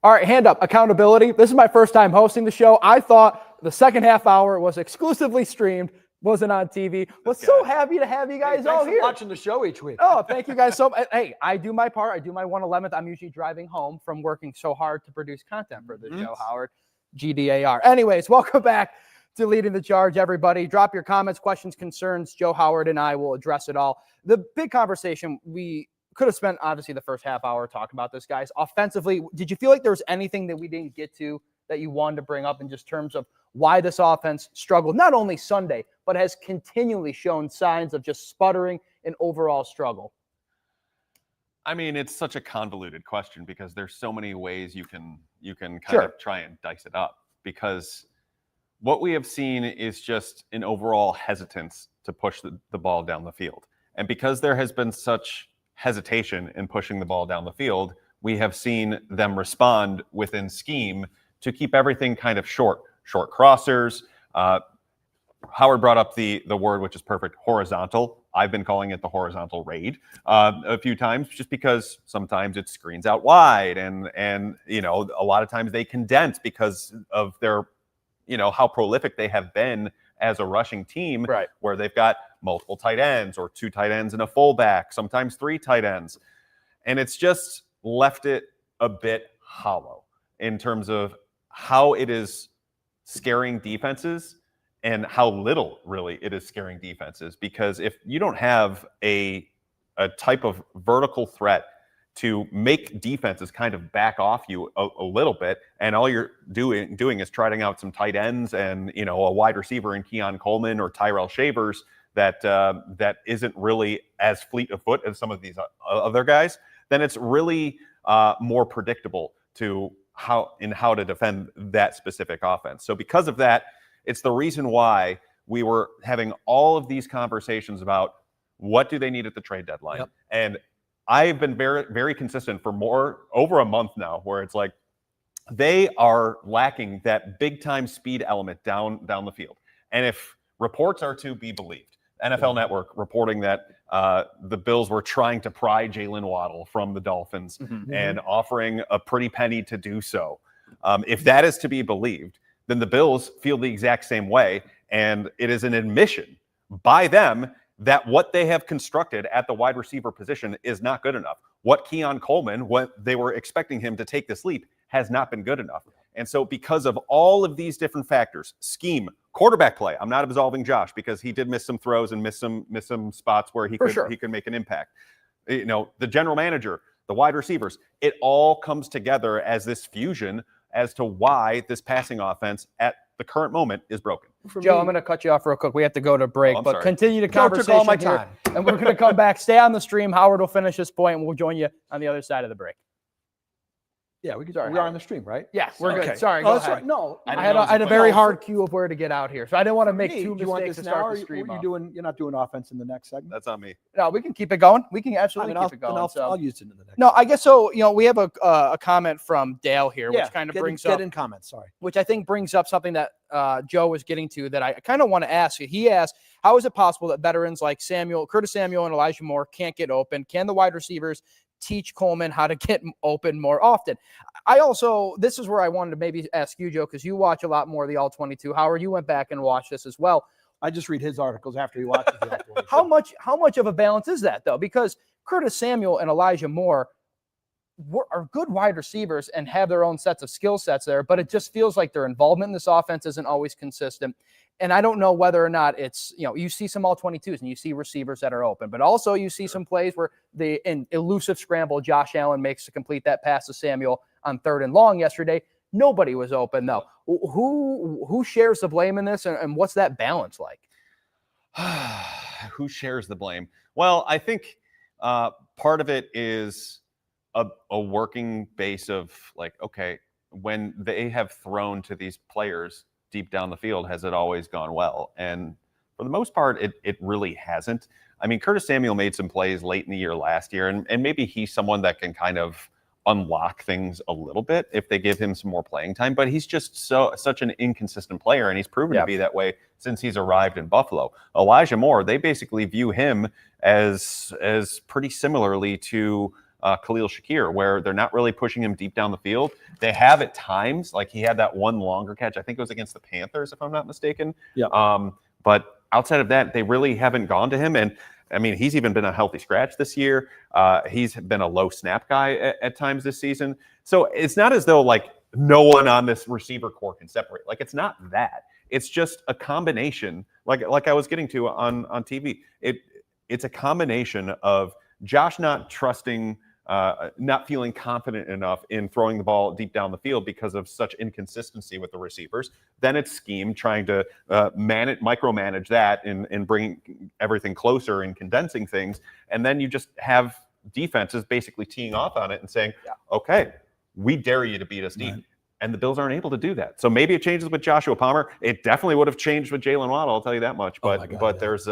All right, hand up. Accountability. This is my first time hosting the show. I thought the second half hour was exclusively streamed, wasn't on TV. Was so happy to have you guys all here. Watching the show each week. Oh, thank you guys so much. Hey, I do my part. I do my 1/11th. I'm usually driving home from working so hard to produce content for the show, Howard. GDAR. Anyways, welcome back to Leading the Charge, everybody. Drop your comments, questions, concerns. Joe, Howard, and I will address it all. The big conversation, we could have spent, obviously, the first half hour talking about this, guys. Offensively, did you feel like there was anything that we didn't get to that you wanted to bring up in just terms of why this offense struggled, not only Sunday, but has continually shown signs of just sputtering and overall struggle? I mean, it's such a convoluted question because there's so many ways you can kind of try and dice it up, because what we have seen is just an overall hesitance to push the ball down the field. And because there has been such hesitation in pushing the ball down the field, we have seen them respond within scheme to keep everything kind of short crossers. Howard brought up the word, which is perfect, horizontal. I've been calling it the horizontal raid a few times, just because sometimes it screens out wide, and you know, a lot of times they condense because of their, you know, how prolific they have been as a rushing team, right, where they've got multiple tight ends or 2 tight ends and a fullback, sometimes 3 tight ends. And it's just left it a bit hollow in terms of how it is scaring defenses and how little really it is scaring defenses. Because if you don't have a type of vertical threat to make defenses kind of back off you a little bit, and all you're doing is trotting out some tight ends and, you know, a wide receiver in Keon Coleman or Tyrell Shavers that isn't really as fleet of foot as some of these other guys, then it's really more predictable to how to defend that specific offense. So because of that, it's the reason why we were having all of these conversations about what do they need at the trade deadline. Yep. And I've been very, very consistent for over a month now, where it's like they are lacking that big time speed element down the field. And if reports are to be believed, NFL Network reporting that the Bills were trying to pry Jalen Waddle from the Dolphins and offering a pretty penny to do so. If that is to be believed, then the Bills feel the exact same way. And it is an admission by them that what they have constructed at the wide receiver position is not good enough. What Keon Coleman, what they were expecting him to take this leap, has not been good enough. And so because of all of these different factors, scheme, quarterback play, I'm not absolving Josh because he did miss some throws and miss some spots where he could make an impact. You know, the general manager, the wide receivers, it all comes together as this fusion as to why this passing offense at the current moment is broken. Joe, I'm going to cut you off real quick. We have to go to break, but sorry. Continue the conversation all my here, time. and we're going to come back. Stay on the stream. Howard will finish this point, and we'll join you on the other side of the break. Yeah, we are on the stream, right? Yes, we're Okay. good. Sorry, Oh, go that's ahead. right. No, I had a very hard cue of where to get out here, so I didn't want to make two do you want mistakes this to now, start or the stream. you're not doing offense in the next segment? That's on me. No, we can keep it going. We can absolutely keep it going. I'll use it in the next. No, I guess so. You know, we have a comment from Dale here, which kind of brings up. Get in comments. Sorry. Which I think brings up something that Joe was getting to that I kind of want to ask you. He asked, how is it possible that veterans like Curtis Samuel and Elijah Moore can't get open? Can the wide receivers teach Coleman how to get open more often? This is where I wanted to maybe ask you, Joe, because you watch a lot more of the All-22. Howard, you went back and watched this as well. I just read his articles after he watches the All-22. How much of a balance is that, though? Because Curtis Samuel and Elijah Moore are good wide receivers and have their own sets of skill sets there, but it just feels like their involvement in this offense isn't always consistent. And I don't know whether or not it's, you know, you see some All-22s and you see receivers that are open, but also you see some plays where in elusive scramble, Josh Allen makes to complete that pass to Samuel on 3rd and long yesterday. Nobody was open, though. Who shares the blame in this, and what's that balance like? Who shares the blame? Well, I think part of it is a working base of like, okay, when they have thrown to these players deep down the field, has it always gone well? And for the most part, it really hasn't. I mean, Curtis Samuel made some plays late in the year last year, and maybe he's someone that can kind of unlock things a little bit if they give him some more playing time, but he's just such an inconsistent player, and he's proven to be that way since he's arrived in Buffalo. Elijah Moore, they basically view him as pretty similarly to Khalil Shakir, where they're not really pushing him deep down the field. They have at times, like he had that one longer catch. I think it was against the Panthers, if I'm not mistaken. Yeah. But outside of that, they really haven't gone to him. And I mean, he's even been a healthy scratch this year. He's been a low snap guy at times this season. So it's not as though like no one on this receiver core can separate. Like it's not that. It's just a combination. Like I was getting to on TV. It's a combination of Josh not trusting, not feeling confident enough in throwing the ball deep down the field because of such inconsistency with the receivers. Then it's scheme trying to micromanage that and bring everything closer and condensing things. And then you just have defenses basically teeing off on it and saying, okay, we dare you to beat us deep. Right. And the Bills aren't able to do that. So maybe it changes with Joshua Palmer. It definitely would have changed with Jalen Waddle, I'll tell you that much. But there's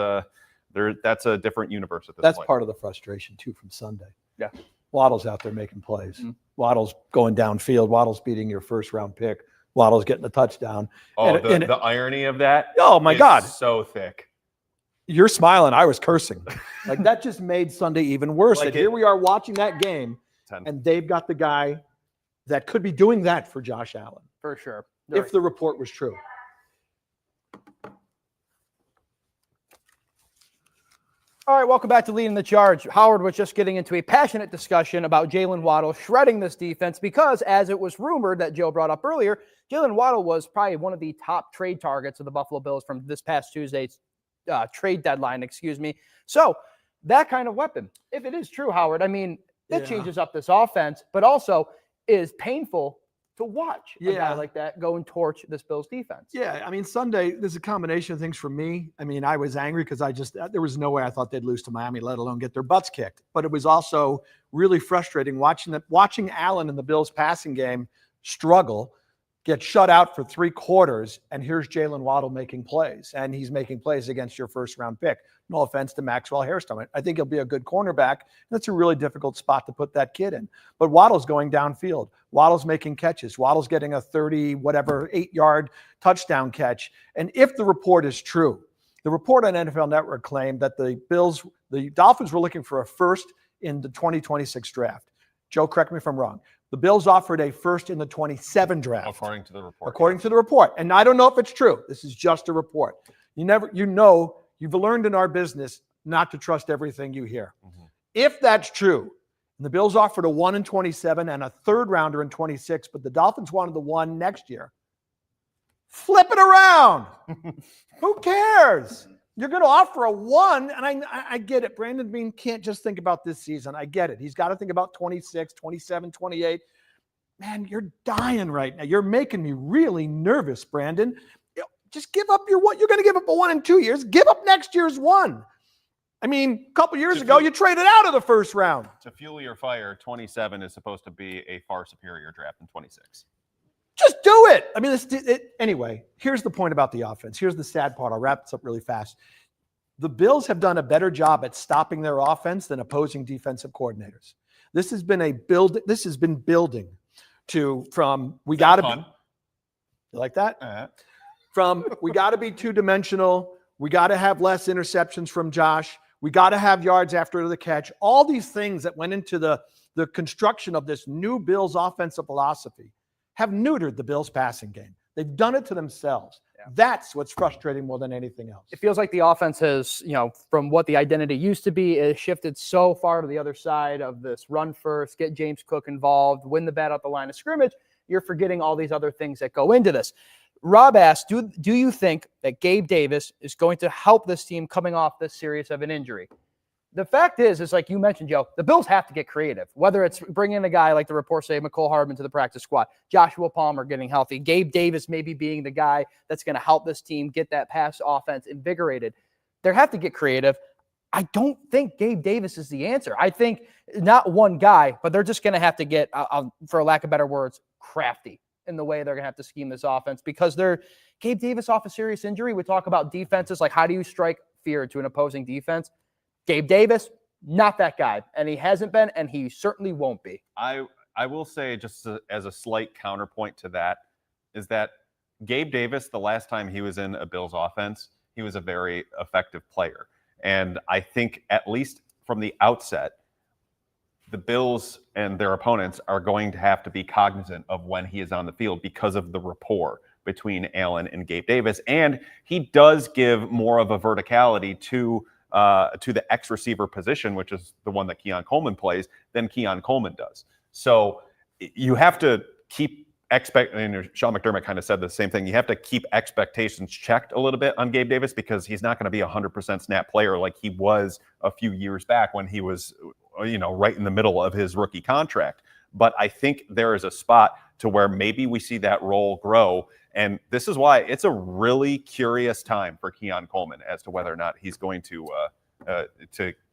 that's a different universe at this point. That's part of the frustration, too, from Sunday. Yeah. Waddle's out there making plays. Mm-hmm. Waddle's going downfield. Waddle's beating your first-round pick. Waddle's getting a touchdown. Oh, the irony of that. Oh, my God. So thick. You're smiling. I was cursing. Like, that just made Sunday even worse. Like here we are watching that game, 10. And they've got the guy that could be doing that for Josh Allen. For sure. If the report was true. All right, welcome back to Leading the Charge. Howard was just getting into a passionate discussion about Jalen Waddle shredding this defense because, as it was rumored that Joe brought up earlier, Jalen Waddle was probably one of the top trade targets of the Buffalo Bills from this past Tuesday's trade deadline, So that kind of weapon, if it is true, Howard, I mean, that changes up this offense, but also is painful to watch a guy like that go and torch this Bills defense. Yeah, I mean, Sunday, there's a combination of things for me. I mean, I was angry because there was no way I thought they'd lose to Miami, let alone get their butts kicked. But it was also really frustrating watching Allen in the Bills passing game struggle, get shut out for 3 quarters, and here's Jalen Waddle making plays. And he's making plays against your first-round pick. No offense to Maxwell Hairston. I think he'll be a good cornerback. That's a really difficult spot to put that kid in. But Waddle's going downfield. Waddle's making catches. Waddle's getting a 8-yard touchdown catch. And if the report is true, the report on NFL Network claimed that the Dolphins were looking for a first in the 2026 draft. Joe, correct me if I'm wrong. The Bills offered a first in the 27 draft. According to the report. According to the report. And I don't know if it's true. This is just a report. You've learned in our business not to trust everything you hear. Mm-hmm. If that's true, and the Bills offered a 1 in 27 and a third rounder in 26, but the Dolphins wanted the 1 next year, flip it around. Who cares? You're going to offer a 1, and I get it. Brandon Beane can't just think about this season. I get it. He's got to think about 26, 27, 28. Man, you're dying right now. You're making me really nervous, Brandon. Just give up your 1. You're going to give up a 1 in 2 years. Give up next year's 1. I mean, a couple years ago, you traded out of the first round. To fuel your fire, 27 is supposed to be a far superior draft than 26. Just do it. I mean, anyway, here's the point about the offense. Here's the sad part. I'll wrap this up really fast. The Bills have done a better job at stopping their offense than opposing defensive coordinators. This has been building from we got to be. You like that? Uh-huh. From we got to be two-dimensional. We got to have less interceptions from Josh. We got to have yards after the catch. All these things that went into the construction of this new Bills offensive philosophy have neutered the Bills passing game. They've done it to themselves. Yeah. That's what's frustrating more than anything else. It feels like the offense has, from what the identity used to be, is shifted so far to the other side of this run first, get James Cook involved, win the bat out the line of scrimmage. You're forgetting all these other things that go into this. Rob asked, do you think that Gabe Davis is going to help this team coming off this serious of an injury? The fact is like you mentioned, Joe, the Bills have to get creative, whether it's bringing a guy like the reports say, McCole Hardman to the practice squad, Joshua Palmer getting healthy, Gabe Davis maybe being the guy that's going to help this team get that pass offense invigorated. They have to get creative. I don't think Gabe Davis is the answer. I think not one guy, but they're just going to have to get, for lack of better words, crafty in the way they're going to have to scheme this offense because Gabe Davis off a serious injury. We talk about defenses, like how do you strike fear to an opposing defense? Gabe Davis, not that guy. And he hasn't been, and he certainly won't be. I will say, just as a slight counterpoint to that, is that Gabe Davis, the last time he was in a Bills offense, he was a very effective player. And I think, at least from the outset, the Bills and their opponents are going to have to be cognizant of when he is on the field because of the rapport between Allen and Gabe Davis. And he does give more of a verticality to the X receiver position, which is the one that Keon Coleman plays, than Keon Coleman does. So you have to keep and Sean McDermott kind of said the same thing. You have to keep expectations checked a little bit on Gabe Davis because he's not going to be a 100% snap player like he was a few years back when he was, right in the middle of his rookie contract. But I think there is a spot to where maybe we see that role grow. And this is why it's a really curious time for Keon Coleman as to whether or not he's going to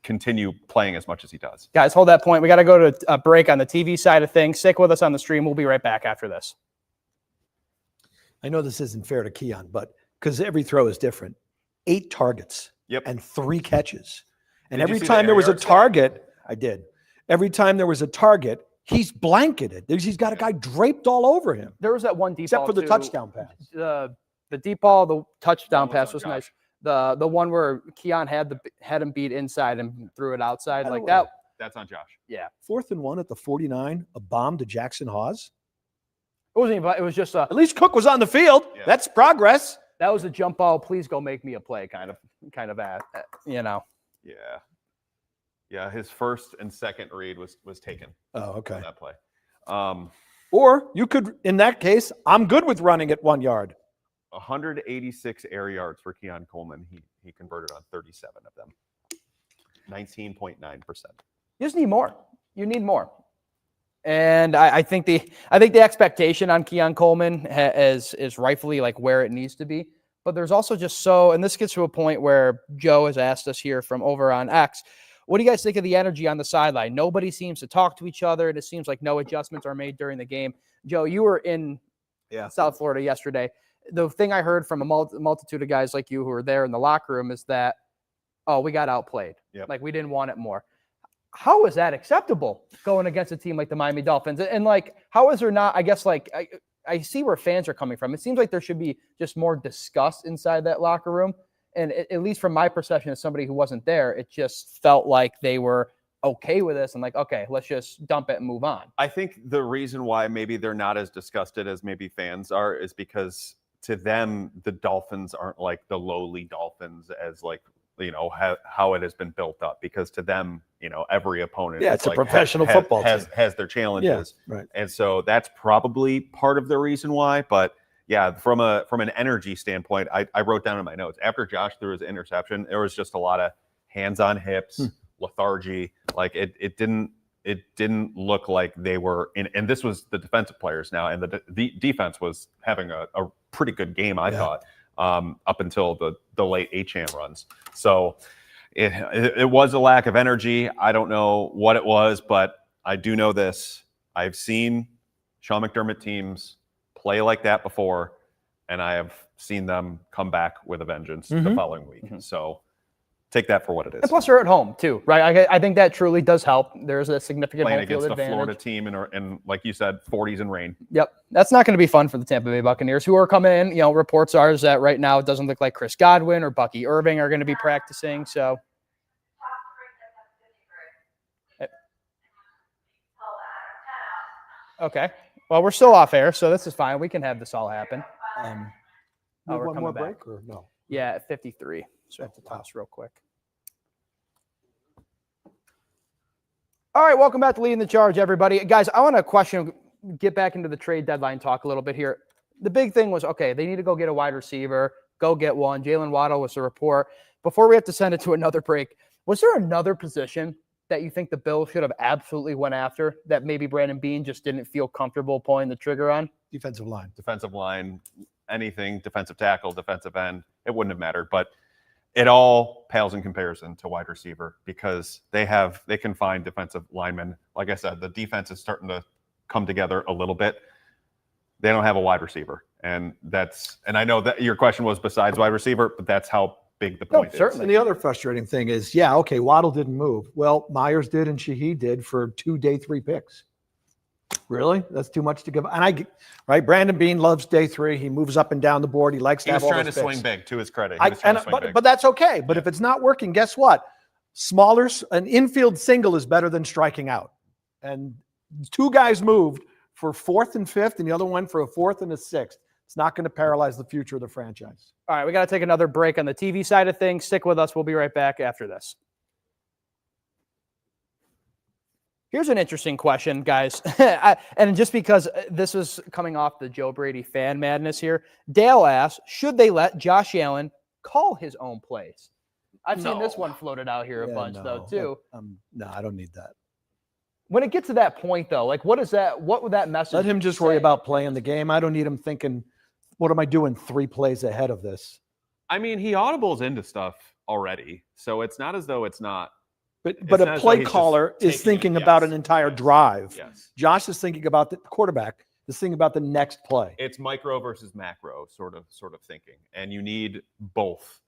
continue playing as much as he does. Guys, hold that point. We got to go to a break on the TV side of things. Stick with us on the stream. We'll be right back after this. I know this isn't fair to Keon, but because every throw is different. 8 targets and 3 catches. And every time there was a target, I did. Every time there was a target, he's blanketed. He's got a guy draped all over him. There was that one deep except ball for the too. Touchdown pass. The deep ball, the touchdown pass was Josh. nice. The one where Keon had him beat inside and threw it outside like that. That's on Josh. Yeah. 4th and 1 at the 49, a bomb to Jackson Hawes. It wasn't even, it was just At least Cook was on the field. Yeah. That's progress. that was a jump ball. Please go make me a play kind of Yeah, his first and second read was taken Oh, okay. on that play. Or you could, in that case, I'm good with running at 1 yard. 186 air yards for Keon Coleman. He converted on 37 of them. 19.9%. You just need more. You need more. And I think the expectation on Keon Coleman is rightfully like where it needs to be. But there's also just and this gets to a point where Joe has asked us here from over on X, what do you guys think of the energy on the sideline? Nobody seems to talk to each other, and it seems like no adjustments are made during the game. Joe, you were in South Florida yesterday. The thing I heard from a multitude of guys like you who were there in the locker room is that, we got outplayed. Yep. Like we didn't want it more. How is that acceptable going against a team like the Miami Dolphins? And like, how is there not, I guess, like, I see where fans are coming from. It seems like there should be just more disgust inside that locker room. And at least from my perception as somebody who wasn't there, it just felt like they were okay with this and like, okay, let's just dump it and move on. I think the reason why maybe they're not as disgusted as maybe fans are is because to them, the Dolphins aren't like the lowly Dolphins as like, how it has been built up, because to them, every opponent it's a professional football team. Has their challenges. Yeah, right. And so that's probably part of the reason why. But yeah, from an energy standpoint, I wrote down in my notes after Josh threw his interception, there was just a lot of hands on hips, lethargy. Like it didn't look like they were in, and this was the defensive players now, and the defense was having a pretty good game, I thought, up until the late Achane runs. So it was a lack of energy. I don't know what it was, but I do know this. I've seen Sean McDermott teams play like that before, and I have seen them come back with a vengeance the following week. So take that for what it is. And plus, they're at home too, right? I think that truly does help. There's a significant Playing home field against advantage. a Florida team and like you said, 40s and rain. Yep. That's not going to be fun for the Tampa Bay Buccaneers, who are coming in. Reports are is that right now it doesn't look like Chris Godwin or Bucky Irving are going to be practicing. So. Okay. Well, we're still off air, so this is fine. We can have this all happen. We're One coming more back. break or no? Yeah, at 53. So I have to toss real quick. All right, welcome back to Leading the Charge, everybody. Guys, I want to get back into the trade deadline talk a little bit here. The big thing was, okay, they need to go get a wide receiver, go get one. Jalen Waddle was the report. Before we have to send it to another break, was there another position that you think the Bills should have absolutely went after that maybe Brandon Beane just didn't feel comfortable pulling the trigger on? Defensive line, anything, defensive tackle, defensive end, it wouldn't have mattered. But it all pales in comparison to wide receiver because they can find defensive linemen. Like I said, the defense is starting to come together a little bit. They don't have a wide receiver. And I know that your question was besides wide receiver, but that's how big the point is. Certainly. And the other frustrating thing is, Waddle didn't move. Well, Myers did and Shaheed did for 2 day 3 picks. Really? That's too much to give. And Brandon Beane loves day 3. He moves up and down the board. He likes to have all those picks. He was trying to swing big, to his credit. But that's okay. But if it's not working, guess what? An infield single is better than striking out. And 2 guys moved for 4th and 5th, and the other one for a 4th and a 6th. It's not going to paralyze the future of the franchise. All right, we got to take another break on the TV side of things. Stick with us. We'll be right back after this. Here's an interesting question, guys. And just because this was coming off the Joe Brady fan madness here, Dale asks, should they let Josh Allen call his own plays? I've seen this one floated out here a bunch, though, too. No, I don't need that. When it gets to that point, though, like what would that message Let him just worry about playing the game. I don't need him thinking, what am I doing 3 plays ahead of this? I mean, he audibles into stuff already, so it's not as though it's not. But a play caller is thinking about an entire drive. Yes. Josh is thinking about the quarterback is thinking about the next play. It's micro versus macro sort of thinking, and you need both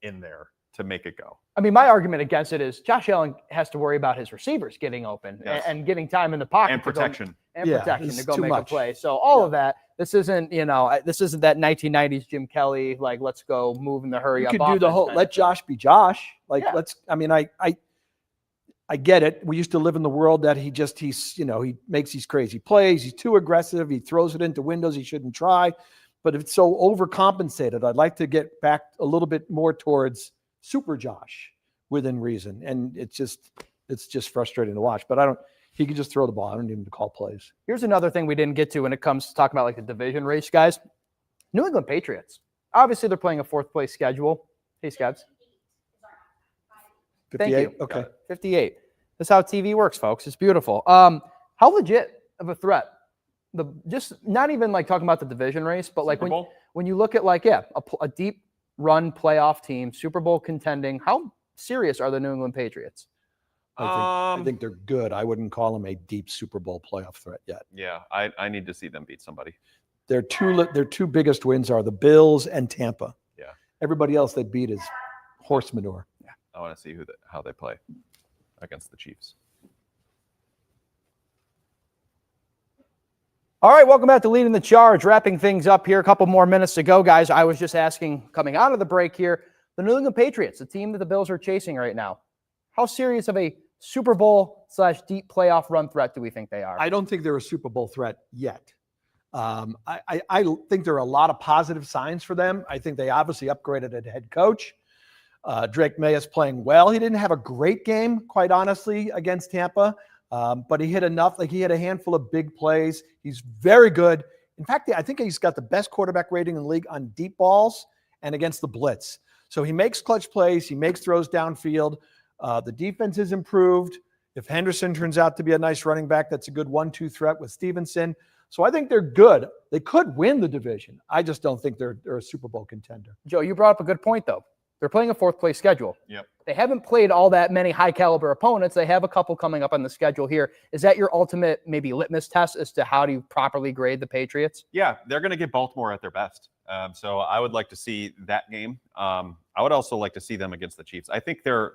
in there to make it go. I mean, my argument against it is Josh Allen has to worry about his receivers getting open and getting time in the pocket. And protection. To go make a play. So all of that, this isn't that 1990s Jim Kelly, like, let's go move in the hurry up. You could do the whole, let Josh be Josh. Like, I get it. We used to live in the world that he makes these crazy plays. He's too aggressive. He throws it into windows he shouldn't try. But if it's so overcompensated, I'd like to get back a little bit more towards super Josh within reason. And it's just frustrating to watch. But he could just throw the ball. I don't need him to call plays. Here's another thing we didn't get to when it comes to talking about like the division race, guys. New England Patriots. Obviously, they're playing a 4th place schedule. Hey, Scabs. 58? Thank you. Okay. 58. That's how TV works, folks. It's beautiful. How legit of a threat? Just not even like talking about the division race, but like when you look at a deep run playoff team, Super Bowl contending, how serious are the New England Patriots? I think they're good. I wouldn't call them a deep Super Bowl playoff threat yet. Yeah, I need to see them beat somebody. Their 2 biggest wins are the Bills and Tampa. Yeah. Everybody else they beat is horse manure. Yeah. I want to see how they play against the Chiefs. All right, welcome back to Leading the Charge. Wrapping things up here. A couple more minutes to go, guys. I was just asking, coming out of the break here, the New England Patriots, the team that the Bills are chasing right now, how serious of a Super Bowl / deep playoff run threat do we think they are? I don't think they're a Super Bowl threat yet. I think there are a lot of positive signs for them. I think they obviously upgraded at head coach. Drake May is playing well. He didn't have a great game, quite honestly, against Tampa, but he hit enough. Like, he had a handful of big plays. He's very good. In fact, I think he's got the best quarterback rating in the league on deep balls and against the blitz. So he makes clutch plays. He makes throws downfield. The defense is improved. If Henderson turns out to be a nice running back, that's a good 1-2 threat with Stevenson. So I think they're good. They could win the division. I just don't think they're a Super Bowl contender. Joe, you brought up a good point, though. They're playing a 4th place schedule. Yep. They haven't played all that many high caliber opponents. They have a couple coming up on the schedule here. Is that your ultimate maybe litmus test as to how do you properly grade the Patriots? Yeah, they're going to get Baltimore at their best. So I would like to see that game. I would also like to see them against the Chiefs. I think the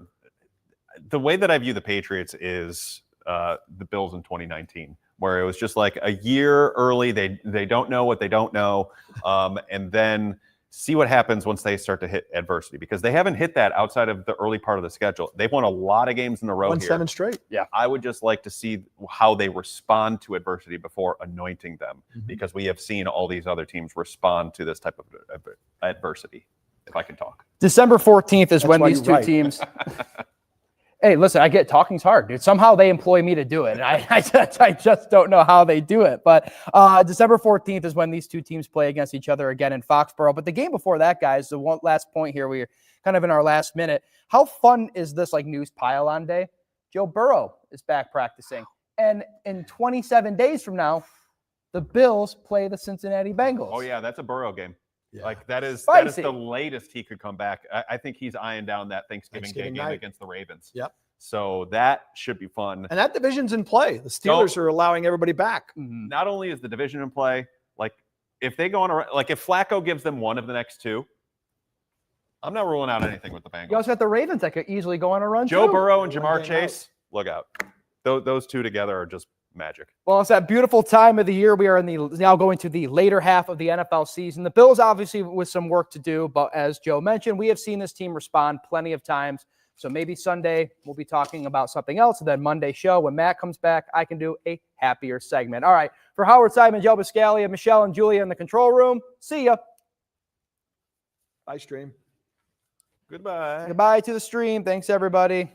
way that I view the Patriots is the Bills in 2019, where it was just like a year early. They don't know what they don't know. And then see what happens once they start to hit adversity, because they haven't hit that outside of the early part of the schedule. They've won a lot of games in a row. Won 7 straight. Yeah. I would just like to see how they respond to adversity before anointing them, because we have seen all these other teams respond to this type of adversity, if I can talk. December 14th is when these two teams Hey, listen, I get talking's hard, dude. Somehow they employ me to do it. And I just don't know how they do it. But December 14th is when these two teams play against each other again in Foxborough. But the game before that, guys, the one last point here, we're kind of in our last minute. How fun is this like news pile-on day? Joe Burrow is back practicing. And in 27 days from now, the Bills play the Cincinnati Bengals. Oh, yeah, that's a Burrow game. Yeah. Like that is the latest he could come back. I think he's eyeing down that Thanksgiving Day game against the Ravens. Yep. So that should be fun. And that division's in play. The Steelers are allowing everybody back. Not only is the division in play, like if they go on a, like if Flacco gives them one of the next two, I'm not ruling out anything with the Bengals. You also got the Ravens that could easily go on a run. Joe Burrow and Jamar Chase, look out. Those two together are just magic. Well, it's that beautiful time of the year. We are now going to the later half of the NFL season. The Bills obviously with some work to do, but as Joe mentioned, we have seen this team respond plenty of times So maybe Sunday we'll be talking about something else. And then Monday show, when Matt comes back, I can do a happier segment. All right. For Howard Simon, Joe Biscaglia, Michelle and Julia in the control room. See ya. Bye, stream. Goodbye. Goodbye to the stream. Thanks, everybody.